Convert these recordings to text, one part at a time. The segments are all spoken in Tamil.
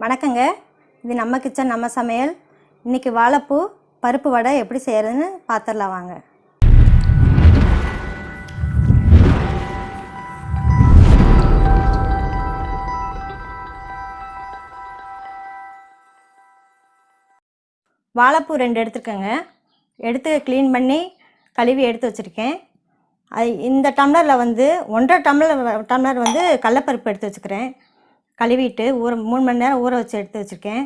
வணக்கங்க. இது நம்ம கிச்சன் நம்ம சமையல். இன்றைக்கி வாழைப்பூ பருப்பு வடை எப்படி செய்கிறதுன்னு பார்த்துடலாம் வாங்க. வாழைப்பூ 2 எடுத்துருக்கேங்க. எடுத்து க்ளீன் பண்ணி கழுவி எடுத்து வச்சுருக்கேன். இந்த டம்ளரில் வந்து 1.5 டம்ளர் வந்து கடலப்பருப்பு எடுத்து வச்சுக்கிறேன். கழுவிட்டு 3 மணி நேரம் ஊற வச்சு எடுத்து வச்சுருக்கேன்.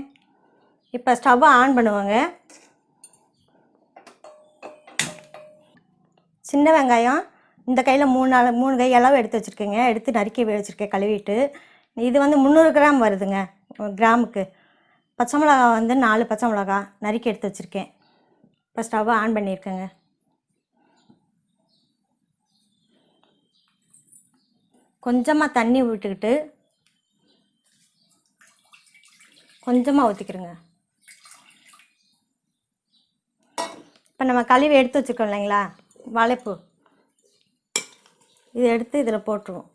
இப்போ ஸ்டவ்வை ஆன் பண்ணுவோங்க. சின்ன வெங்காயம் இந்த கையில் 3 கை அளவு எடுத்து வச்சுருக்கேங்க. எடுத்து நறுக்கி வச்சுருக்கேன் கழுவிட்டு. இது வந்து 300 கிராம் வருதுங்க கிராமுக்கு. பச்சை மிளகா வந்து 4 பச்சை மிளகா நறுக்கி எடுத்து வச்சுருக்கேன். இப்போ ஸ்டவ்வை ஆன் பண்ணியிருக்கேங்க. கொஞ்சமாக தண்ணி விட்டுக்கிட்டு கொஞ்சமாக ஊற்றிக்கிறோங்க. இப்போ நம்ம கழுவி எடுத்து வச்சுருக்கோம் இல்லைங்களா வாழைப்பூ, இதை எடுத்து இதில் போட்டுருவோம்.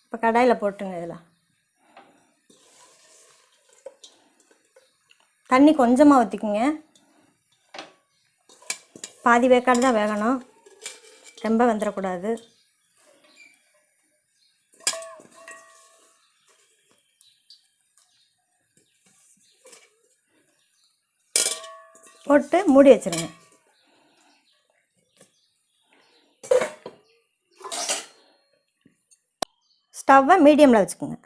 இப்போ கடாயில் போட்டுருங்க. இதில் தண்ணி கொஞ்சமாக ஊற்றிக்குங்க. பாதி வேக்காடு தான் வேகணும், ரொம்ப வெந்துடக்கூடாது. போட்டு மூடி வச்சுருங்க. ஸ்டவ்வை மீடியமில் வச்சுக்கோங்க.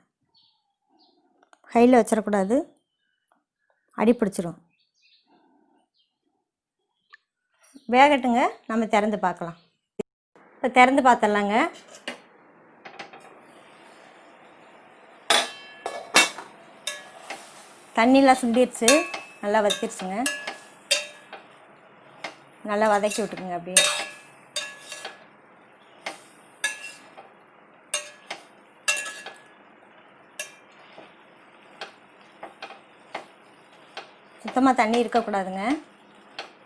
ஹையில் வச்சிடக்கூடாது, அடி பிடிச்சிரும். வேகட்டுங்க, நம்ம திறந்து பார்க்கலாம். இப்போ திறந்து பார்த்துடலாங்க. தண்ணியெலாம் சுண்டிருச்சு, நல்லா வத்திருச்சுங்க. நல்லா வதக்கி விட்டுக்குங்க. அப்படியே சுத்தமாக தண்ணி இருக்கக்கூடாதுங்க.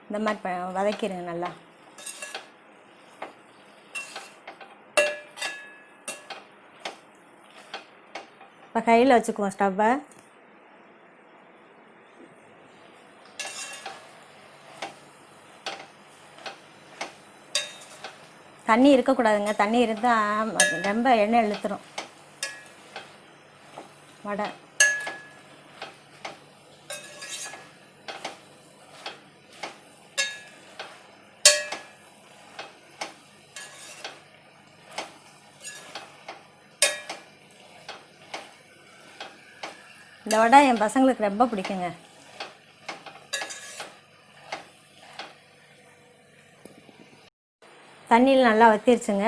இந்த மாதிரி வதக்கிடுங்க நல்லா. இப்போ கையில் வச்சுக்குவோம் ஸ்டவ்வை. தண்ணி இருக்கக்கூடாதுங்க. தண்ணி இருந்தால் ரொம்ப எண்ணெய் இழுத்துரும் வடை. இந்த வடை என் பசங்களுக்கு ரொம்ப பிடிக்குங்க. தண்ணியில் நல்லா வத்திருச்சுங்க.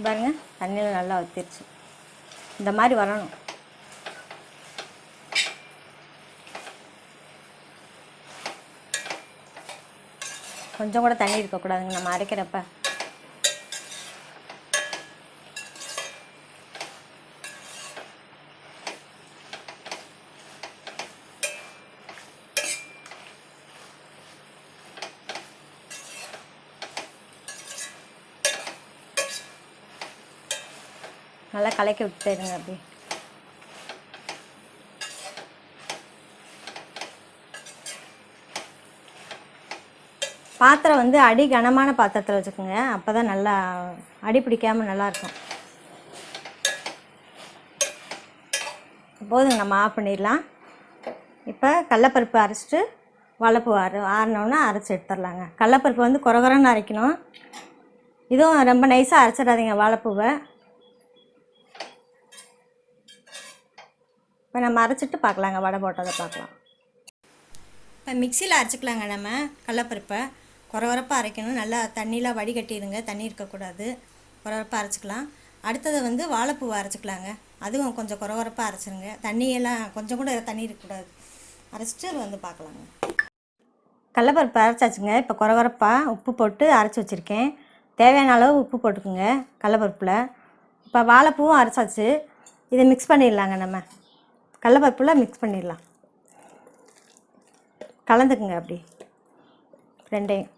பாருங்கள், தண்ணியில் நல்லா வத்திருச்சு. இந்த மாதிரி வரணும். கொஞ்சம் கூட தண்ணி இருக்கக்கூடாதுங்க நம்ம அரைக்கிறப்ப. நல்லா கலக்கி விட்டுருங்க. அப்படி பாத்திரம் வந்து அடி கனமான பாத்திரத்தில் வச்சுக்கோங்க. அப்போ தான் நல்லா அடி பிடிக்காமல் நல்லாயிருக்கும். போதுங்க, நம்ம ஆஃப் பண்ணிடலாம். இப்போ கடலப்பருப்பு அரைச்சிட்டு வாழைப்பூ ஆறினோன்னா அரைச்சி எடுத்துடலாங்க. கடலப்பருப்பு வந்து குறகுறன்னு அரைக்கணும். இதுவும் ரொம்ப நைஸாக அரைச்சிடாதீங்க வாழைப்பூவை. இப்போ நம்ம அரைச்சிட்டு பார்க்கலாங்க, வடை போட்டதை பார்க்கலாம். இப்போ மிக்சியில் அரைச்சிக்கலாங்க. நம்ம கடலப்பருப்பை குறகுறப்பாக அரைக்கணும். நல்லா தண்ணியெலாம் வடிகட்டிடுங்க, தண்ணி இருக்கக்கூடாது. குறகுறப்பாக அரைச்சிக்கலாம். அடுத்தது வந்து வாழைப்பூவை அரைச்சிக்கலாங்க. அதுவும் கொஞ்சம் குறகுறப்பாக அரைச்சிருங்க. தண்ணியெல்லாம் கொஞ்சம் கூட தண்ணி இருக்கக்கூடாது. அரைச்சிட்டு வந்து பார்க்கலாங்க. கடலப்பருப்பு அரைச்சாச்சுங்க. இப்போ குறகுறப்பாக உப்பு போட்டு அரைச்சி வச்சுருக்கேன். தேவையான அளவு உப்பு போட்டுக்குங்க கடலப்பருப்பில். இப்போ வாழைப்பூவும் அரைச்சாச்சு. இதை மிக்ஸ் பண்ணிடலாங்க. நம்ம கடலப்பருப்பில் மிக்ஸ் பண்ணிடலாம். கலந்துக்குங்க அப்படி ரெண்டையும்.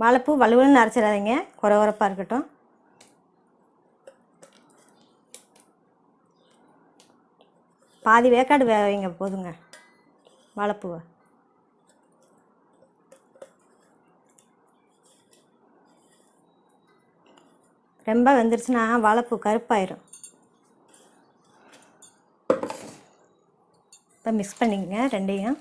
வாழைப்பூ வலுவலுன்னு அரைச்சிடாதீங்க, குறை குறைப்பாக இருக்கட்டும். பாதி வேக்காடு வைங்க போதுங்க வாழைப்பூவை. ரொம்ப வெந்துருச்சுன்னா வாழைப்பூ கருப்பாயிரும். இப்போ மிக்ஸ் பண்ணிக்கங்க ரெண்டையும்.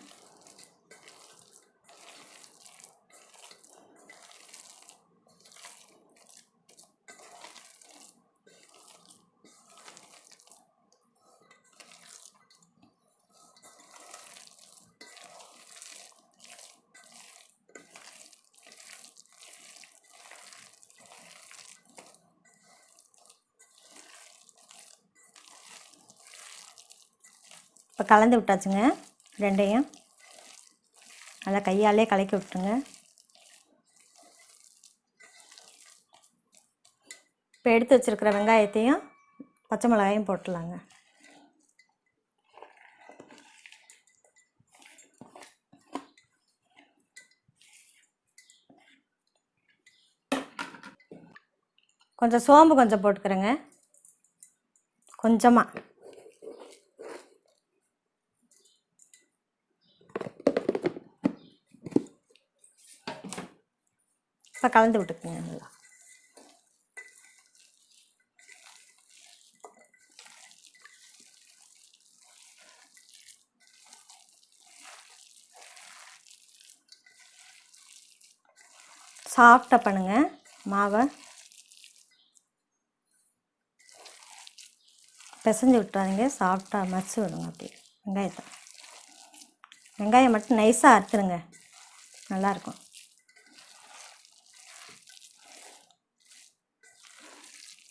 இப்போ கலந்து விட்டாச்சுங்க ரெண்டையும். நல்லா கையாலே கலக்கி விட்டுருங்க. இப்போ எடுத்து வச்சுருக்கிற வெங்காயத்தையும் பச்சை மிளகாயும் போட்டுடலாங்க. கொஞ்சம் சோம்பு கொஞ்சம் போட்டுக்கிறேங்க, கொஞ்சமாக. இப்போ கலந்து விட்டுக்குங்க நல்லா. சாஃப்டாக பண்ணுங்கள் மாவை. பிசைஞ்சு விட்டுறாதீங்க, சாஃப்டாக மசிச்சு விடுங்க அப்படியே வெங்காயத்தை. வெங்காயம் மட்டும் நைஸாக அறுத்துருங்க, நல்லாயிருக்கும்.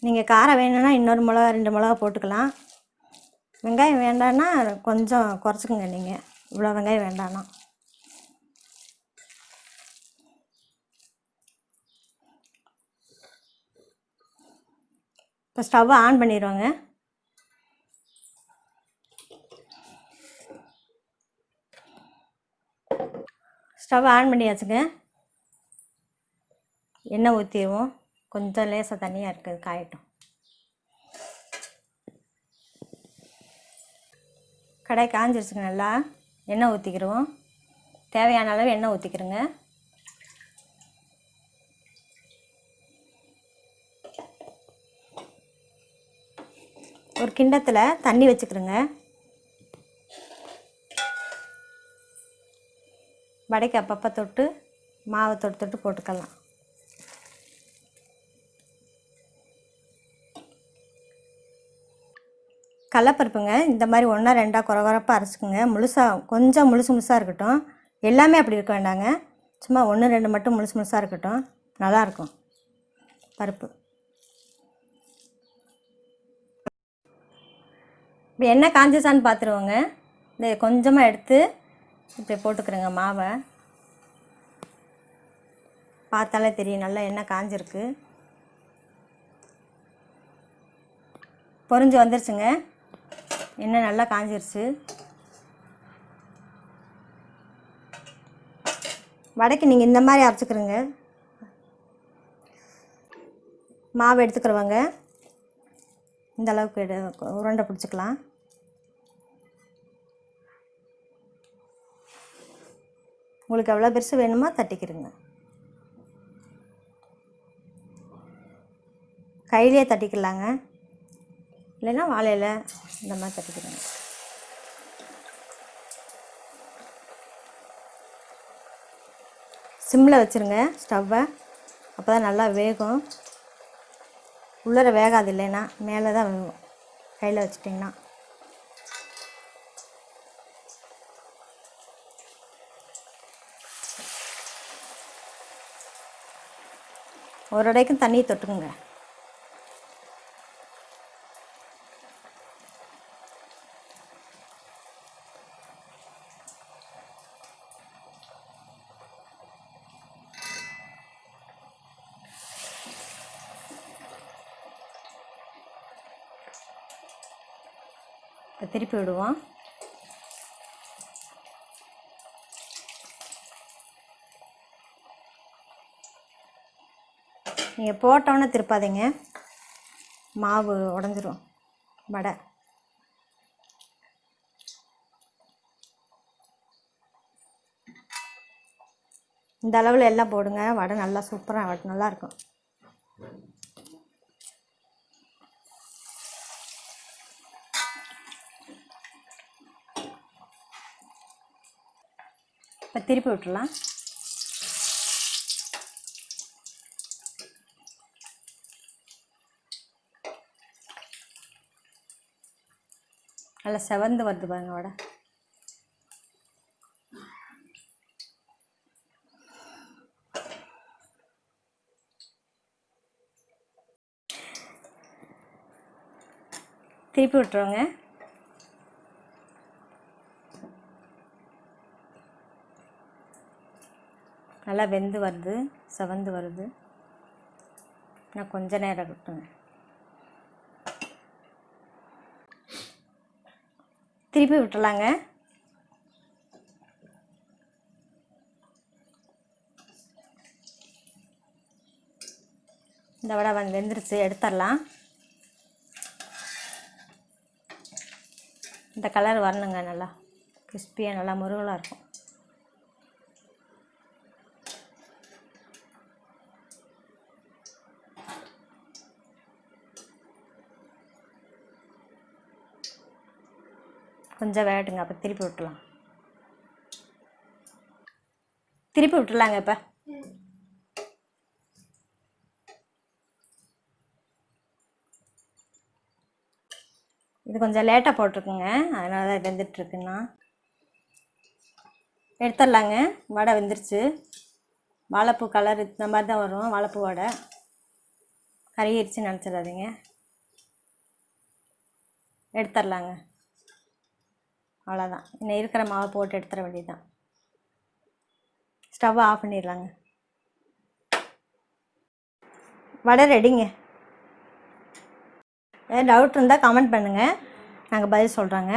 நீங்கள் காரம் வேணும்னா இன்னொரு மிளகா 2 மிளகா போட்டுக்கலாம். வெங்காயம் வேண்டான்னா கொஞ்சம் குறைச்சிக்கோங்க. நீங்கள் இவ்வளோ வெங்காயம் வேண்டான்னா. இப்போ ஸ்டவ்வை ஆன் பண்ணிடுவாங்க. ஸ்டவ் ஆன் பண்ணியாச்சுங்க. எண்ணெய் ஊற்றிடுவோம். கொஞ்சம் லேசாக தண்ணியாக இருக்குது, காயட்டும். கடாய் காஞ்சிருச்சுங்க. நல்லா எண்ணெய் ஊற்றிக்கிடுவோம். தேவையான அளவு எண்ணெய் ஊற்றிக்கிறோங்க. ஒரு கிண்ணத்தில் தண்ணி வச்சுக்கிறோங்க. வடைக்கு அப்பப்போ தொட்டு மாவை தொட்டு தொட்டு போட்டுக்கலாம். கடலப்பருப்புங்க இந்த மாதிரி 1 2 குறை குறைப்பாக அரைச்சிக்கோங்க. முழுசாக கொஞ்சம் முழுசு முழுசாக இருக்கட்டும். எல்லாமே அப்படி இருக்க வேண்டாங்க, சும்மா 1 2 மட்டும் முழுசு முழுசாக இருக்கட்டும், நல்லாயிருக்கும் பருப்பு. இப்போ எண்ணெய் காஞ்சிச்சான்னு பார்த்துருவோங்க. இந்த கொஞ்சமாக எடுத்து இப்படி போட்டுக்கிறேங்க மாவை. பார்த்தாலே தெரியும் நல்லா எண்ணெய் காஞ்சிருக்கு. பொரிஞ்சு வந்துருச்சுங்க. எண்ணெய் நல்லா காஞ்சிருச்சு. வடைக்கு நீங்கள் இந்த மாதிரி அரைச்சிக்கிறோங்க. மாவு எடுத்துக்கிறவங்க இந்த அளவுக்கு உருண்டை பிடிச்சிக்கலாம். உங்களுக்கு எவ்வளோ பெருசு வேணுமோ தட்டிக்கிறங்க. கையிலே தட்டிக்கலாங்க, இல்லைன்னா வாழையில் இந்த மாதிரி தட்டிக்கிறேங்க. சிம்மில் வச்சுருங்க ஸ்டவ்வை, அப்போ தான் நல்லா வேகும். உள்ளர வேகாது, இல்லைன்னா மேலே தான் வேகும் கையில் வச்சிட்டிங்கன்னா. ஒரு அடைக்கும் தண்ணி தொட்டுக்குங்க. திருப்பி விடுவோம். நீங்கள் போட்டோன்னே திருப்பாதீங்க, மாவு உடஞ்சிரும் வடை. இந்த அளவில் எல்லாம் போடுங்க, வடை நல்லா சூப்பராக நல்லாயிருக்கும். இப்போ திருப்பி விட்டுடலாம். நல்லா செவந்து வருது பாருங்க வடை. திருப்பி விட்டுருவோங்க. நல்லா வெந்து வருது, செவந்து வருது. நான் கொஞ்ச நேரம் விட்டுங்க. திருப்பி விட்டுலாங்க. இந்த வடை வெந்துருச்சு, எடுத்துடலாம். இந்த கலர் வரணுங்க, நல்லா கிறிஸ்பியாக நல்லா முருகலாக இருக்கும். கொஞ்சம் வேகட்டுங்க, அப்போ திருப்பி விட்டுலாம். திருப்பி விட்டுலாங்க. இப்போ இது கொஞ்சம் லேட்டாக போட்டிருக்குங்க, அதனால தான் வெந்துட்டுருக்குன்னா. எடுத்துடலாங்க. வடை வெந்துருச்சு. வாழைப்பூ கலர் இந்த மாதிரி தான் வரும் வாழைப்பூ வடை. கறியிருச்சுன்னு நினச்சிடாதீங்க. எடுத்துடலாங்க. அவ்வளோதான், இன்னும் இருக்கிற மாவை போட்டு எடுத்துட வேண்டியதுதான். ஸ்டவ்வை ஆஃப் பண்ணிடலாங்க. வடை ரெடிங்க. ஏதாவது டவுட் இருந்தால் கமெண்ட் பண்ணுங்கள், நாங்கள் பதில் சொல்கிறோங்க.